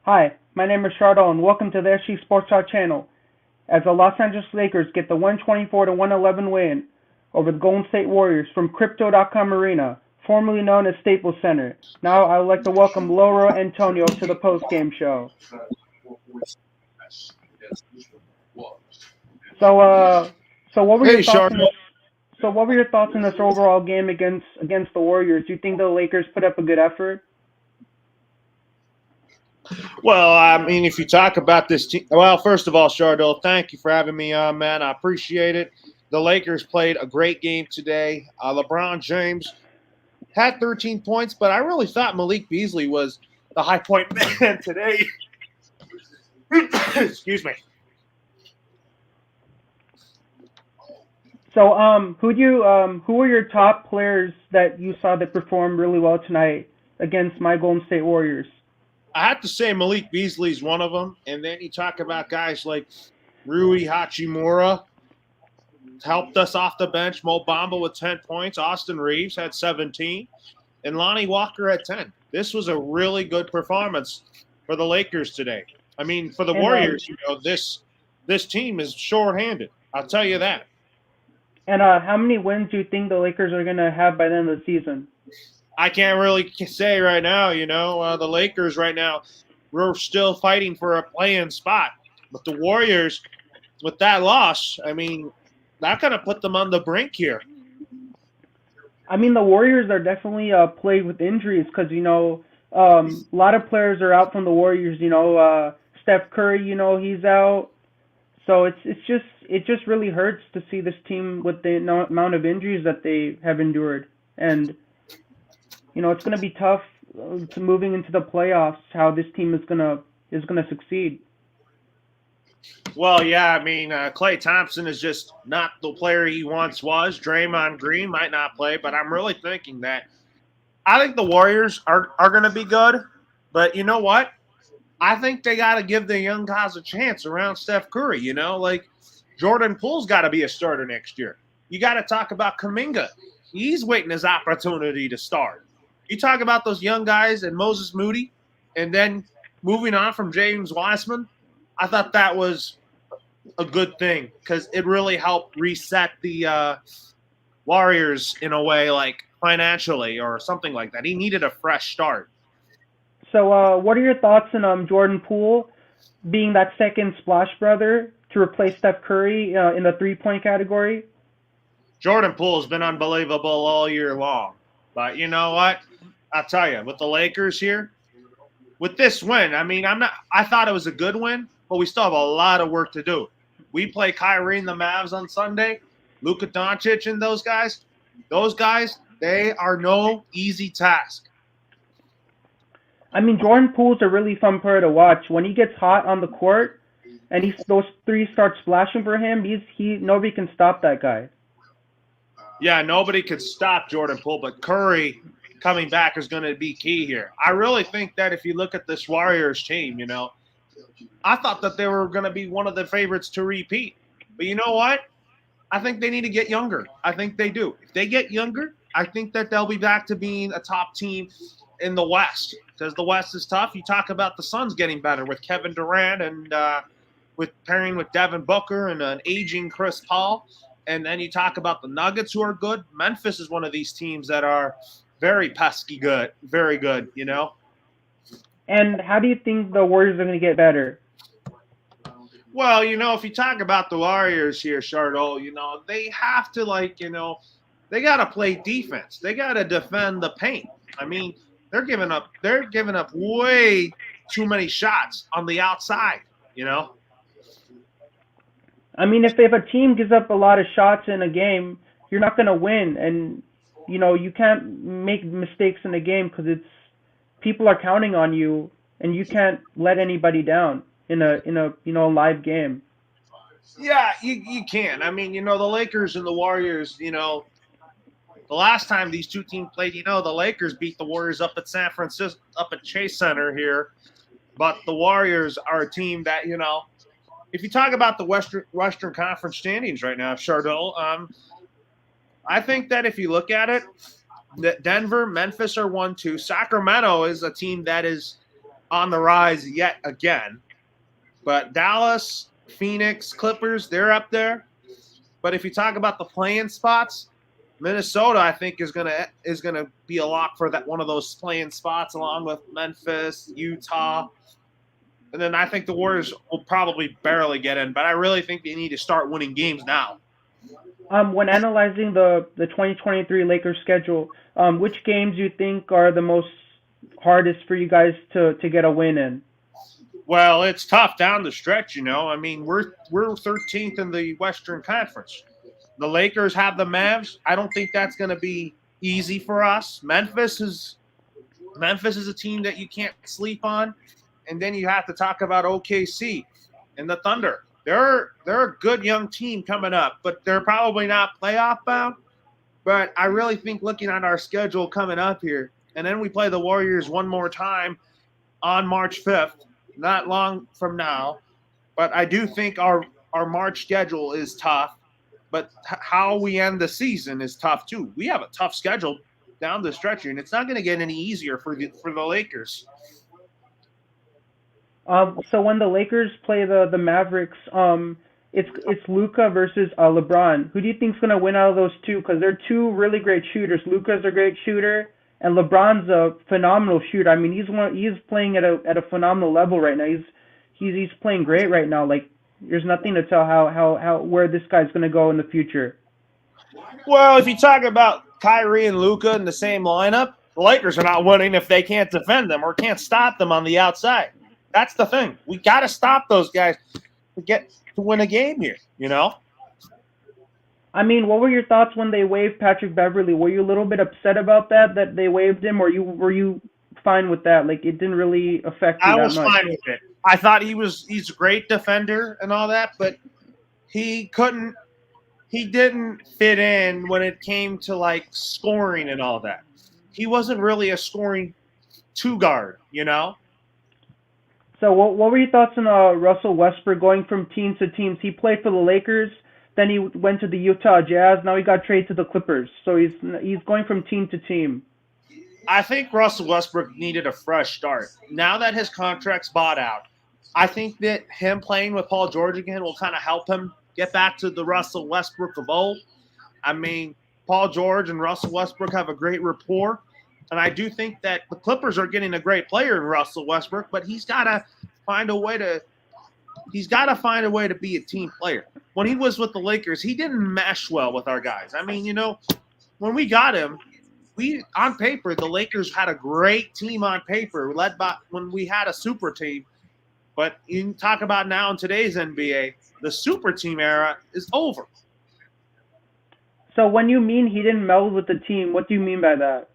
Hi, my name is Shardo, and welcome to the SG Sports Talk channel. As the Los Angeles Lakers get the 124-111 win over the Golden State Warriors from Crypto.com Arena, formerly known as Staples Center. Now I would like to welcome Laura Antonio to the Postgame show. So, uh, so what were Hey, your thoughts Sharp. on this? So, what were your thoughts on this overall game against the Warriors? Do you think the Lakers put up a good effort? Well, I mean, if you talk about this team, well, first of all, Shardell, thank you for having me on, man. I appreciate it. The Lakers played a great game today. LeBron James had 13 points, but I really thought Malik Beasley was the high point man today. Excuse me. So, who were your top players that you saw that performed really well tonight against my Golden State Warriors? I have to say Malik Beasley's one of them. And then you talk about guys like Rui Hachimura, helped us off the bench. Mo Bamba with 10 points. Austin Reeves had 17. And Lonnie Walker had 10. This was a really good performance for the Lakers today. I mean, for the And Warriors, this team is shorthanded. I'll tell you that. how many wins do you think the Lakers are gonna have by the end of the season? I can't really say right now. The Lakers right now, we're still fighting for a play-in spot. But the Warriors, with that loss, I mean, that kind of put them on the brink here. I mean, the Warriors are definitely plagued with injuries because a lot of players are out from the Warriors. Steph Curry, he's out. So it just really hurts to see this team with the amount of injuries that they have endured, and it's going to be tough to moving into the playoffs. How this team is gonna succeed. Well, yeah, I mean, Klay Thompson is just not the player he once was. Draymond Green might not play, but I'm really thinking that I think the Warriors are going to be good. But you know what? I think they got to give the young guys a chance around Steph Curry. Like Jordan Poole's got to be a starter next year. You got to talk about Kuminga. He's waiting his opportunity to start. You talk about those young guys and Moses Moody, and then moving on from James Wiseman. I thought that was a good thing because it really helped reset the Warriors in a way, like financially or something like that. He needed a fresh start. So, what are your thoughts on Jordan Poole being that second splash brother to replace Steph Curry in the 3-point category? Jordan Poole's been unbelievable all year long. But you know what? I'll tell you, with the Lakers here, with this win, I mean, I thought it was a good win, but we still have a lot of work to do. We play Kyrie and the Mavs on Sunday. Luka Doncic and those guys, they are no easy task. I mean, Jordan Poole's a really fun player to watch. When he gets hot on the court and those threes start splashing for him, he nobody can stop that guy. Yeah, nobody could stop Jordan Poole, but Curry coming back is going to be key here. I really think that if you look at this Warriors team, I thought that they were going to be one of the favorites to repeat. But you know what? I think they need to get younger. I think they do. If they get younger, I think that they'll be back to being a top team in the West because the West is tough. You talk about the Suns getting better with Kevin Durant and with pairing with Devin Booker and an aging Chris Paul. And then you talk about the Nuggets who are good. Memphis is one of these teams that are very pesky good, very good. And how do you think the Warriors are going to get better? Well, if you talk about the Warriors here, Charlotte, they have to they got to play defense. They got to defend the paint. I mean, they're giving up way too many shots on the outside. I mean, if a team gives up a lot of shots in a game, you're not going to win, and you can't make mistakes in a game because it's people are counting on you, and you can't let anybody down in a live game. Yeah, you can. I mean, the Lakers and the Warriors, the last time these two teams played, the Lakers beat the Warriors up at San Francisco, up at Chase Center here. But the Warriors are a team that, if you talk about the Western Conference standings right now, Chardot, I think that if you look at it, that Denver, Memphis are 1-2. Sacramento is a team that is on the rise yet again. But Dallas, Phoenix, Clippers, they're up there. But if you talk about the playing spots, Minnesota, I think, is gonna be a lock for that one of those playing spots, along with Memphis, Utah, and then I think the Warriors will probably barely get in. But I really think they need to start winning games now. When analyzing the 2023 Lakers schedule, which games do you think are the most hardest for you guys to get a win in? Well, it's tough down the stretch, you know. I mean, we're 13th in the Western Conference. The Lakers have the Mavs. I don't think that's going to be easy for us. Memphis is a team that you can't sleep on, and then you have to talk about OKC and the Thunder. They're a good young team coming up, but they're probably not playoff bound. But I really think looking at our schedule coming up here, and then we play the Warriors one more time on March 5th, not long from now. But I do think our March schedule is tough. But how we end the season is tough too. We have a tough schedule down the stretch here, and it's not going to get any easier for the Lakers. So when the Lakers play the Mavericks, it's Luca versus LeBron. Who do you think's gonna win out of those two? Because they're two really great shooters. Luca's a great shooter, and LeBron's a phenomenal shooter. I mean, he's playing at a phenomenal level right now. He's playing great right now. Like there's nothing to tell how where this guy's gonna go in the future. Well, if you talk about Kyrie and Luca in the same lineup, the Lakers are not winning if they can't defend them or can't stop them on the outside. That's the thing. We got to stop those guys to get to win a game here. You know. I mean, what were your thoughts when they waived Patrick Beverly? Were you a little bit upset about that they waived him, or you were you fine with that? Like it didn't really affect you I that was much. fine with it. I thought he's a great defender and all that, but he couldn't he didn't fit in when it came to like scoring and all that. He wasn't really a scoring two guard, you know? So what were your thoughts on Russell Westbrook going from team to teams? He played for the Lakers, then he went to the Utah Jazz. Now he got traded to the Clippers. So he's going from team to team. I think Russell Westbrook needed a fresh start. Now that his contract's bought out, I think that him playing with Paul George again will kind of help him get back to the Russell Westbrook of old. I mean, Paul George and Russell Westbrook have a great rapport. And I do think that the Clippers are getting a great player in Russell Westbrook, but find a way to he's got to find a way to be a team player. When he was with the Lakers, he didn't mesh well with our guys. I mean, you know, when we got him, we on paper the Lakers had a great team on paper, led by when we had a super team. But you talk about now in today's NBA, the super team era is over. So when you mean he didn't meld with the team, what do you mean by that?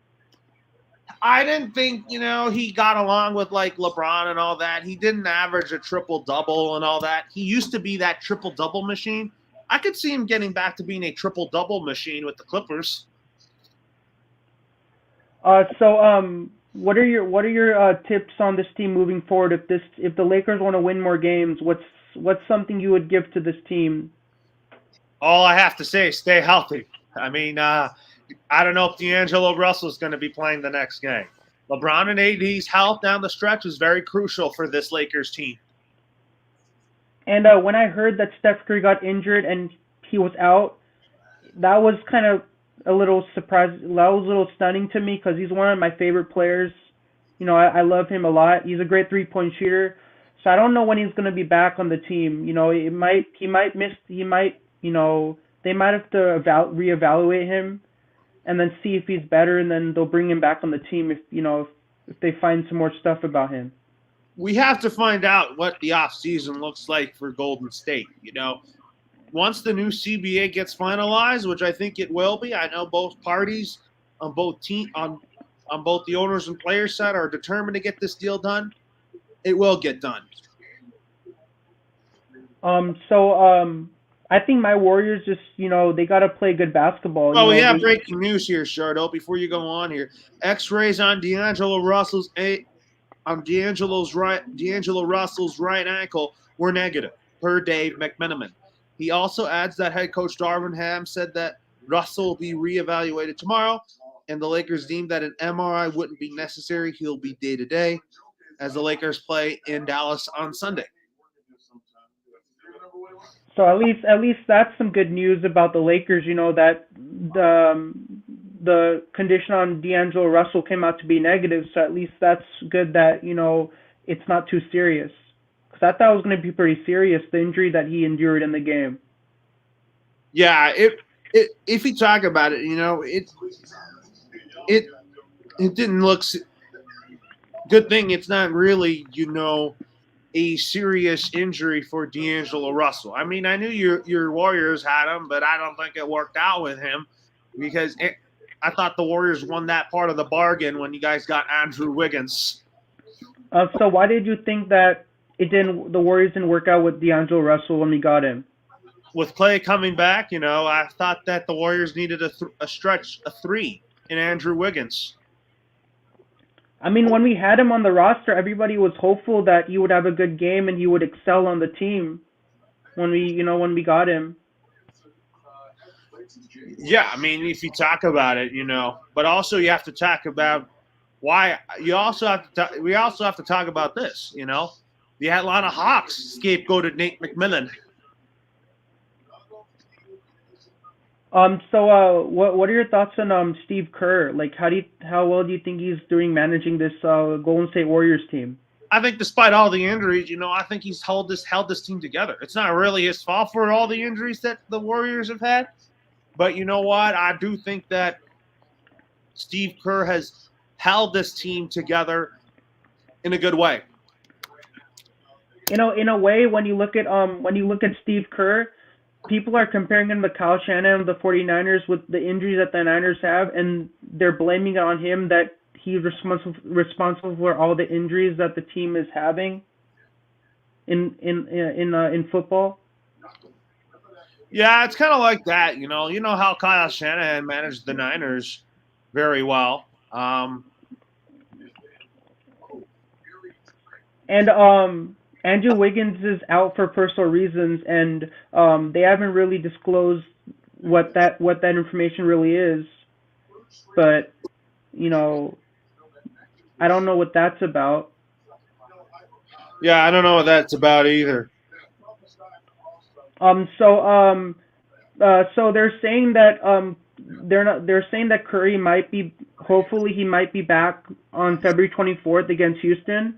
I didn't think, you know, he got along with like LeBron and all that. He didn't average a triple double and all that. He used to be that triple double machine. I could see him getting back to being a triple double machine with the Clippers. What are your tips on this team moving forward? If the Lakers want to win more games, what's something you would give to this team? All I have to say is stay healthy. I mean, I don't know if D'Angelo Russell is going to be playing the next game. LeBron and AD's health down the stretch is very crucial for this Lakers team. And when I heard that Steph Curry got injured and he was out, that was kind of a little surprise. That was a little stunning to me because he's one of my favorite players. You know, I love him a lot. He's a great 3-point shooter. So I don't know when he's going to be back on the team. You know, he might miss. He might. You know, they might have to reevaluate him and then see if he's better, and then they'll bring him back on the team if they find some more stuff about him. We have to find out what the offseason looks like for Golden State. You know, once the new CBA gets finalized, which I think it will be, I know both parties on both the owners and players side are determined to get this deal done. It will get done. I think my Warriors just they gotta play good basketball. Oh, we have breaking news here, Shardo. Before you go on here, X-rays on D'Angelo Russell's right ankle were negative, per Dave McMenamin. He also adds that head coach Darvin Ham said that Russell will be reevaluated tomorrow, and the Lakers deemed that an MRI wouldn't be necessary. He'll be day to day. as the Lakers play in Dallas on Sunday. So at least that's some good news about the Lakers. You know that the condition on D'Angelo Russell came out to be negative. So at least that's good that it's not too serious. Because I thought it was going to be pretty serious, the injury that he endured in the game. Yeah, if you talk about it, it didn't look good thing. It's not really a serious injury for D'Angelo Russell. I mean, I knew your Warriors had him, but I don't think it worked out with him because I thought the Warriors won that part of the bargain when you guys got Andrew Wiggins. So why did you think that the Warriors didn't work out with D'Angelo Russell when we got him? With Clay coming back, I thought that the Warriors needed a stretch, a three in Andrew Wiggins. I mean, when we had him on the roster, everybody was hopeful that he would have a good game and he would excel on the team when we got him. Yeah, I mean, if you talk about it, but also you have to talk about why. We also have to talk about this. The Atlanta Hawks scapegoated Nate McMillan. So what are your thoughts on Steve Kerr? Like, how well do you think he's doing managing this Golden State Warriors team? I think despite all the injuries, I think he's held this team together. It's not really his fault for all the injuries that the Warriors have had, but you know what? I do think that Steve Kerr has held this team together in a good way. In a way, when you look at Steve Kerr, people are comparing him to Kyle Shanahan of the 49ers with the injuries that the Niners have, and they're blaming it on him that he's responsible for all the injuries that the team is having in football. Yeah, it's kind of like that. You know how Kyle Shanahan managed the Niners very well. And Andrew Wiggins is out for personal reasons, and they haven't really disclosed what that information really is. But I don't know what that's about. Yeah, I don't know what that's about either. So they're saying that they're saying that Curry hopefully he might be back on February 24th against Houston.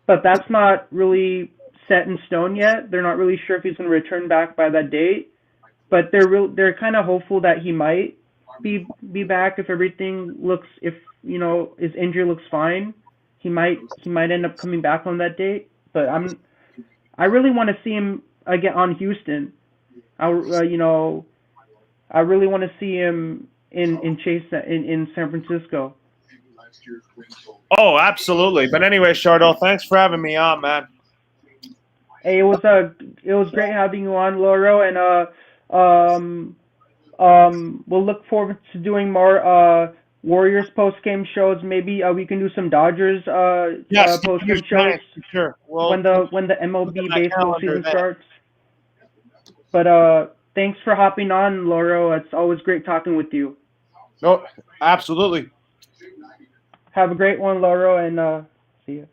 But that's not really set in stone yet. They're not really sure if he's going to return back by that date. But they're kind of hopeful that he might be back if his injury looks fine. He might end up coming back on that date. But I really want to see him again on Houston. I really want to see him in San Francisco. Oh, absolutely. But anyway, Shardo, thanks for having me on, man. Hey, it was great having you on, Loro, and we'll look forward to doing more Warriors post-game shows. Maybe we can do some Dodgers post-game shows sure. Well, when the MLB baseball season starts. But thanks for hopping on, Loro. It's always great talking with you. No, absolutely. Have a great one, Loro, and see you.